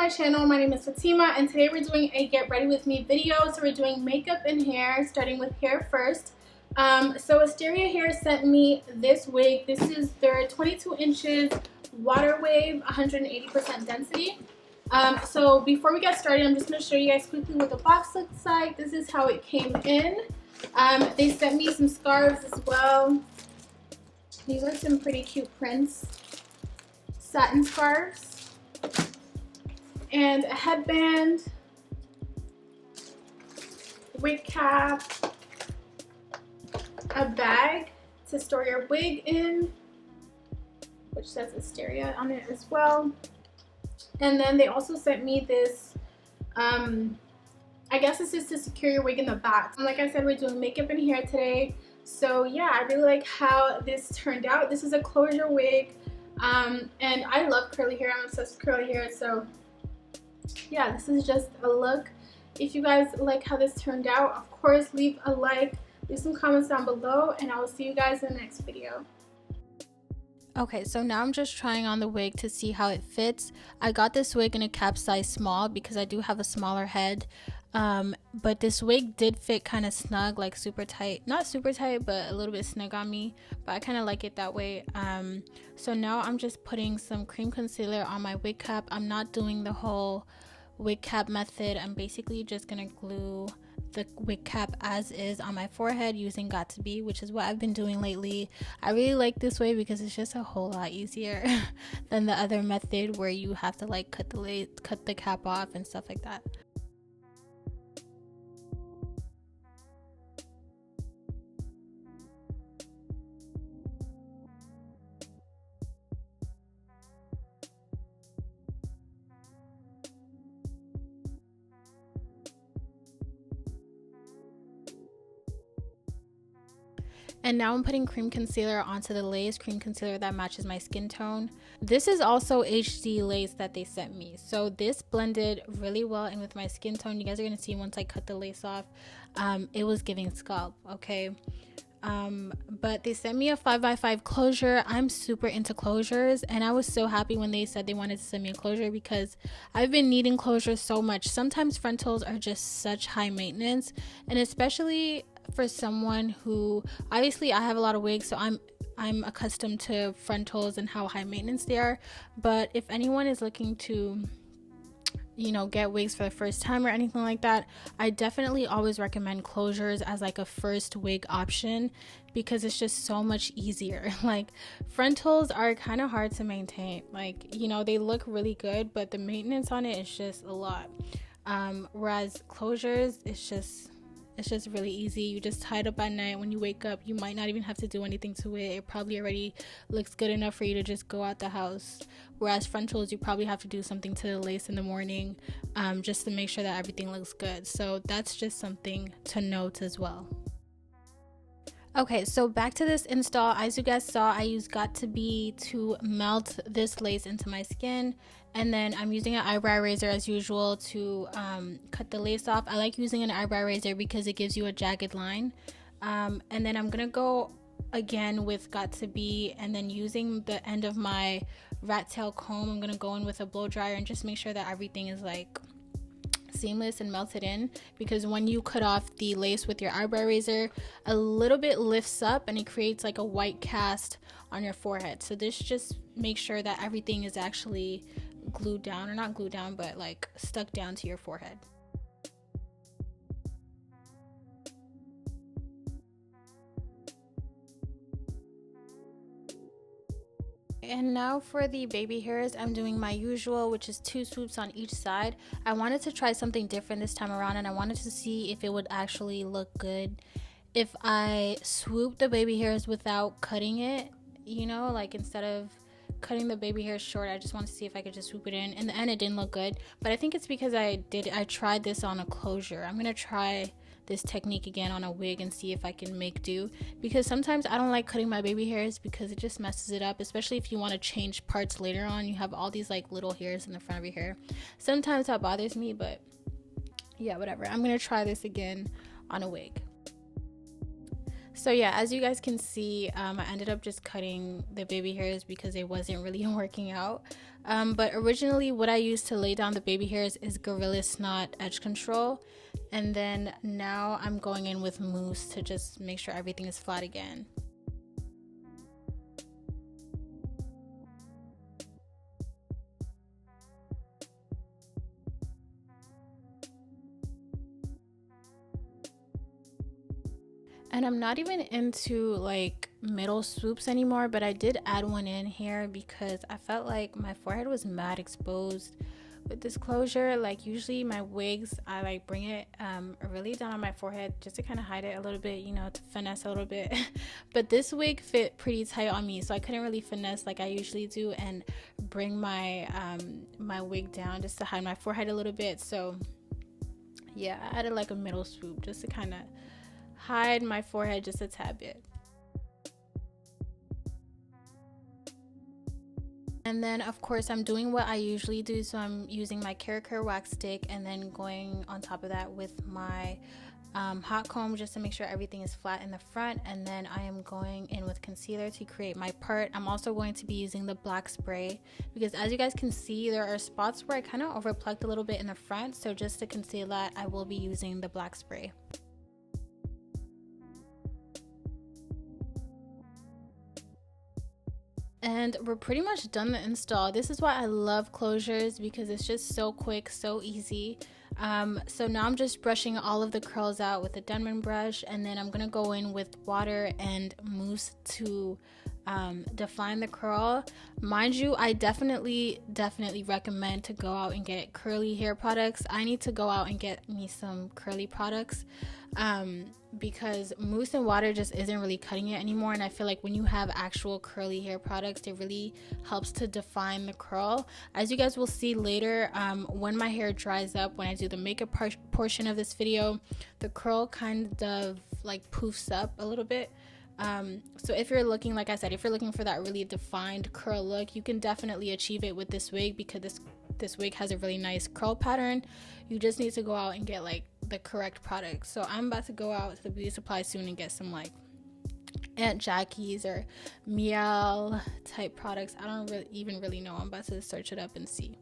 my channel. My name is Fatima and today we're doing a get ready with me video. So we're doing makeup and hair, starting with hair first. So Asteria Hair sent me this wig. This is their 22 inches water wave, 180% density. So before we get started, I'm just going to show you guys quickly what the box looks like. This is how it came in. They sent me some scarves as well. These are some pretty cute prints. Satin scarves. And a headband, wig cap, a bag to store your wig in, which says Asteria on it as well. And then they also sent me this, I guess this is to secure your wig in the back. Like I said, we're doing makeup and hair today. So yeah, I really like how this turned out. This is a closure wig, and I love curly hair. I'm obsessed with curly hair, so yeah, this is just a look. If you guys like how this turned out, of course leave a like, leave some comments down below, and I will see you guys in the next video. Okay, so now I'm just trying on the wig to see how it fits. I got this wig in a cap size small because I do have a smaller head, but this wig did fit kind of snug, like super tight. Not super tight, but a little bit snug on me, but I kind of like it that way. So now I'm just putting some cream concealer on my wig cap. I'm not doing the whole wig cap method. I'm basically just gonna glue the wig cap as is on my forehead using Got To Be, which is what I've been doing lately. I really like this way because it's just a whole lot easier than the other method where you have to like cut the cap off and stuff like that. And now I'm putting cream concealer onto the lace, cream concealer that matches my skin tone. This is also HD lace that they sent me. So this blended really well in with my skin tone. You guys are going to see once I cut the lace off. It was giving scalp, okay? But they sent me a 5x5 closure. I'm super into closures, and I was so happy when they said they wanted to send me a closure because I've been needing closures so much. Sometimes frontals are just such high maintenance, and especially for someone who, obviously I have a lot of wigs, so I'm accustomed to frontals and how high maintenance they are. But if anyone is looking to, you know, get wigs for the first time or anything like that, I definitely always recommend closures as like a first wig option because it's just so much easier. Like frontals are kind of hard to maintain. Like, you know, they look really good, but the maintenance on it is just a lot. Whereas closures, it's just really easy. You just tie it up at night. When you wake up, you might not even have to do anything to it. It probably already looks good enough for you to just go out the house. Whereas frontals, you probably have to do something to the lace in the morning, just to make sure that everything looks good. So that's just something to note as well. Okay, so back to this install. As you guys saw, I used Got To Be to melt this lace into my skin, and then I'm using an eyebrow razor as usual to cut the lace off. I like using an eyebrow razor because it gives you a jagged line. And then I'm gonna go again with Got To Be, and then using the end of my rat tail comb, I'm gonna go in with a blow dryer and just make sure that everything is like seamless and melted in, because when you cut off the lace with your eyebrow razor, a little bit lifts up and it creates like a white cast on your forehead. So this just makes sure that everything is actually glued down, or not glued down, but like stuck down to your forehead. And now for the baby hairs, I'm doing my usual, which is 2 swoops on each side. I wanted to try something different this time around, and I wanted to see if it would actually look good if I swoop the baby hairs without cutting it, you know, like instead of cutting the baby hairs short, I just wanted to see if I could just swoop it in. In the end, it didn't look good, but I think it's because I tried this on a closure. I'm gonna try this technique again on a wig and see if I can make do, because sometimes I don't like cutting my baby hairs because it just messes it up, especially if you want to change parts later on. You have all these like little hairs in the front of your hair. Sometimes that bothers me, but yeah, whatever. I'm gonna try this again on a wig. So yeah, as you guys can see, I ended up just cutting the baby hairs because it wasn't really working out. But originally what I used to lay down the baby hairs is Gorilla Snot Edge Control. And then now I'm going in with mousse to just make sure everything is flat again. And I'm not even into like middle swoops anymore, but I did add one in here because I felt like my forehead was mad exposed with this closure. Like usually my wigs, I like bring it really down on my forehead just to kind of hide it a little bit, you know, to finesse a little bit. But this wig fit pretty tight on me, so I couldn't really finesse like I usually do and bring my my wig down just to hide my forehead a little bit. So yeah, I added like a middle swoop just to kind of hide my forehead just a tad bit. And then of course I'm doing what I usually do, so I'm using my Clsoure wax stick and then going on top of that with my hot comb just to make sure everything is flat in the front. And then I am going in with concealer to create my part. I'm also going to be using the black spray because as you guys can see, there are spots where I kind of overplucked a little bit in the front, so just to conceal that, I will be using the black spray. And we're pretty much done the install. This is why I love closures, because it's just so quick, so easy. So now I'm just brushing all of the curls out with a Denman brush, and then I'm gonna go in with water and mousse to define the curl. Mind you, I definitely recommend to go out and get curly hair products. I need to go out and get me some curly products because mousse and water just isn't really cutting it anymore. And I feel like when you have actual curly hair products, it really helps to define the curl. As you guys will see later, when my hair dries up, when I do the makeup portion of this video, the curl kind of like poofs up a little bit. So if you're looking, like I said, if you're looking for that really defined curl look, you can definitely achieve it with this wig, because this wig has a really nice curl pattern. You just need to go out and get like the correct product. So I'm about to go out to the beauty supply soon and get some like Aunt Jackie's or Miel type products. I don't even really know. I'm about to search it up and see.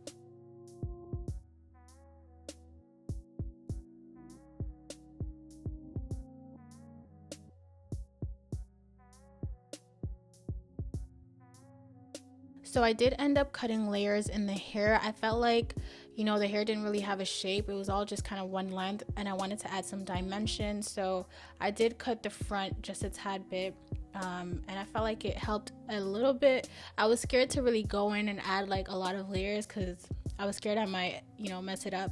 So I did end up cutting layers in the hair. I felt like, you know, the hair didn't really have a shape. It was all just kind of one length, and I wanted to add some dimension. So I did cut the front just a tad bit, and I felt like it helped a little bit. I was scared to really go in and add like a lot of layers because I was scared I might, you know, mess it up.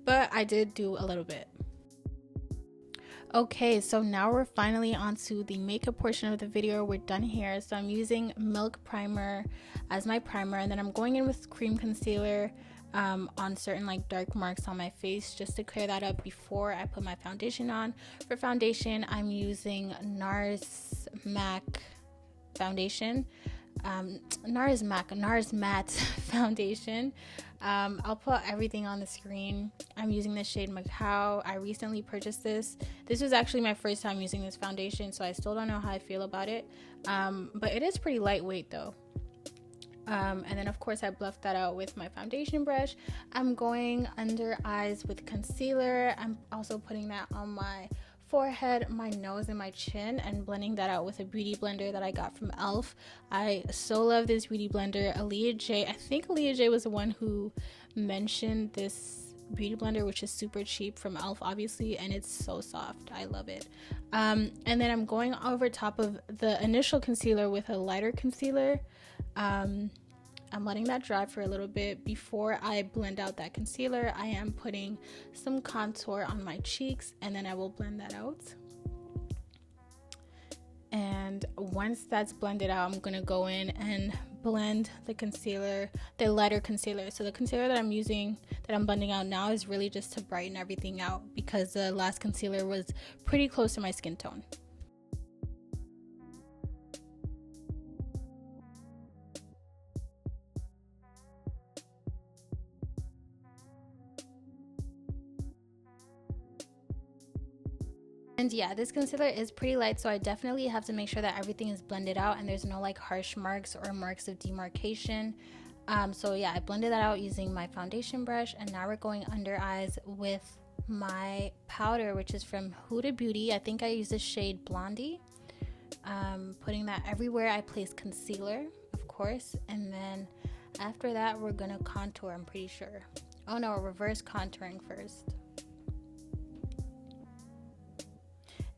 But I did do a little bit. Okay, so now we're finally onto the makeup portion of the video. We're done here. So I'm using Milk Primer as my primer, and then I'm going in with cream concealer on certain like dark marks on my face just to clear that up before I put my foundation on. For foundation, I'm using NARS MAC foundation. NARS Matte foundation. I'll put everything on the screen. I'm using the shade Macau. I recently purchased this. This was actually my first time using this foundation, so I still don't know how I feel about it. But it is pretty lightweight though. And then of course I buffed that out with my foundation brush. I'm going under eyes with concealer. I'm also putting that on my forehead, my nose, and my chin, and blending that out with a beauty blender that I got from e.l.f. I so love this beauty blender. Aaliyah J, I think Aaliyah J was the one who mentioned this beauty blender, which is super cheap, from e.l.f. obviously, and it's so soft. I love it. And then I'm going over top of the initial concealer with a lighter concealer. I'm letting that dry for a little bit before I blend out that concealer. I am putting some contour on my cheeks, and then I will blend that out. And once that's blended out, I'm gonna go in and blend the concealer, the lighter concealer. So the concealer that I'm using, that I'm blending out now, is really just to brighten everything out because the last concealer was pretty close to my skin tone. And yeah, this concealer is pretty light, so I definitely have to make sure that everything is blended out and there's no like harsh marks or marks of demarcation. So yeah, I blended that out using my foundation brush, and now we're going under eyes with my powder, which is from Huda Beauty. I think I use the shade Blondie. Putting that everywhere I place concealer, of course, and then after that we're gonna contour, I'm pretty sure. Oh no, reverse contouring first.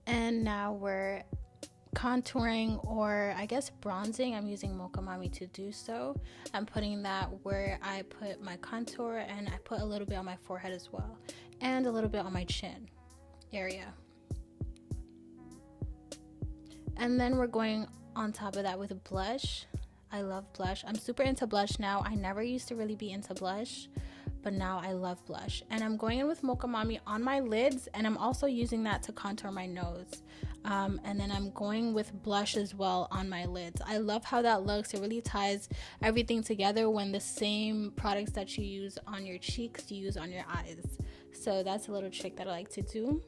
And now we're contouring, or I guess bronzing. I'm using Mocha Mami to do so. I'm putting that where I put my contour, and I put a little bit on my forehead as well, and a little bit on my chin area. And then we're going on top of that with a blush. I love blush. I'm super into blush now. I never used to really be into blush, but now I love blush. And I'm going in with Mocha Mami on my lids, and I'm also using that to contour my nose. And then I'm going with blush as well on my lids. I love how that looks. It really ties everything together when the same products that you use on your cheeks, you use on your eyes. So that's a little trick that I like to do.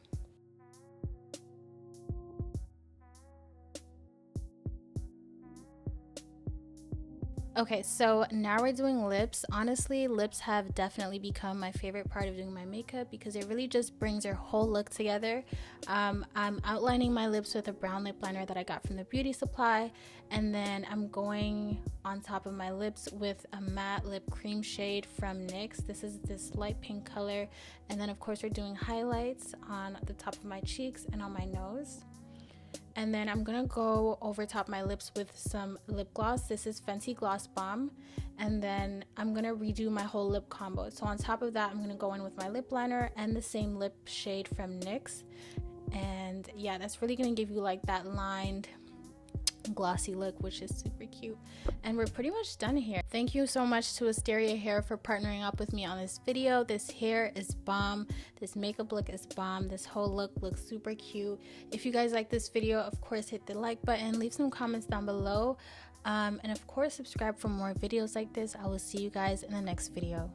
Okay, so now we're doing lips. Honestly, lips have definitely become my favorite part of doing my makeup because it really just brings your whole look together. I'm outlining my lips with a brown lip liner that I got from the beauty supply, and then I'm going on top of my lips with a matte lip cream shade from NYX. This is this light pink color, and then of course we're doing highlights on the top of my cheeks and on my nose. And then I'm gonna go over top my lips with some lip gloss. This is Fenty Gloss Bomb. And then I'm gonna redo my whole lip combo. So on top of that, I'm gonna go in with my lip liner and the same lip shade from NYX. And yeah, that's really gonna give you like that lined, glossy look, which is super cute. And we're pretty much done here. Thank you so much to Asteria Hair for partnering up with me on this video. This hair is bomb. This makeup look is bomb. This whole look looks super cute. If you guys like this video, of course hit the like button, leave some comments down below, and of course subscribe for more videos like this. I will see you guys in the next video.